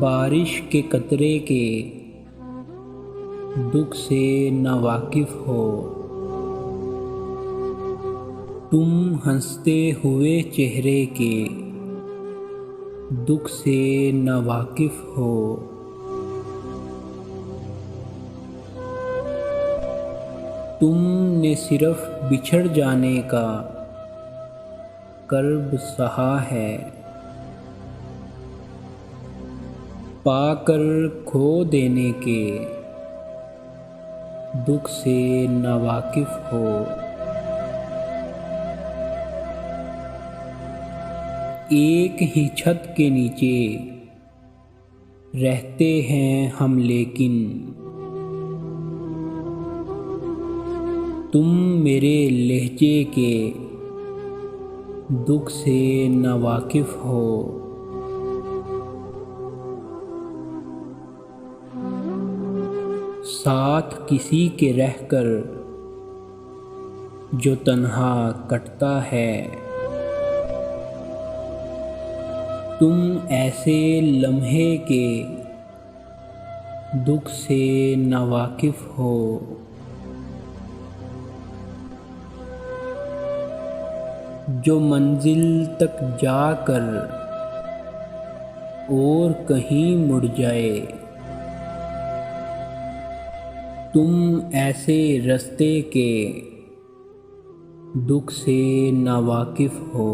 बारिश के कतरे के दुख से न वाकिफ हो, तुम हंसते हुए चेहरे के दुख से न वाकिफ हो। तुमने सिर्फ बिछड़ जाने का कर्ब सहा है, पाकर खो देने के दुख से न वाकिफ हो। एक ही छत के नीचे रहते हैं हम, लेकिन तुम मेरे लहजे के दुख से न वाकिफ हो। साथ किसी के रहकर जो तन्हा कटता है, तुम ऐसे लम्हे के दुख से न वाकिफ हो। जो मंजिल तक जाकर और कहीं मुड़ जाए, तुम ऐसे रास्ते के दुख से न वाकिफ हो।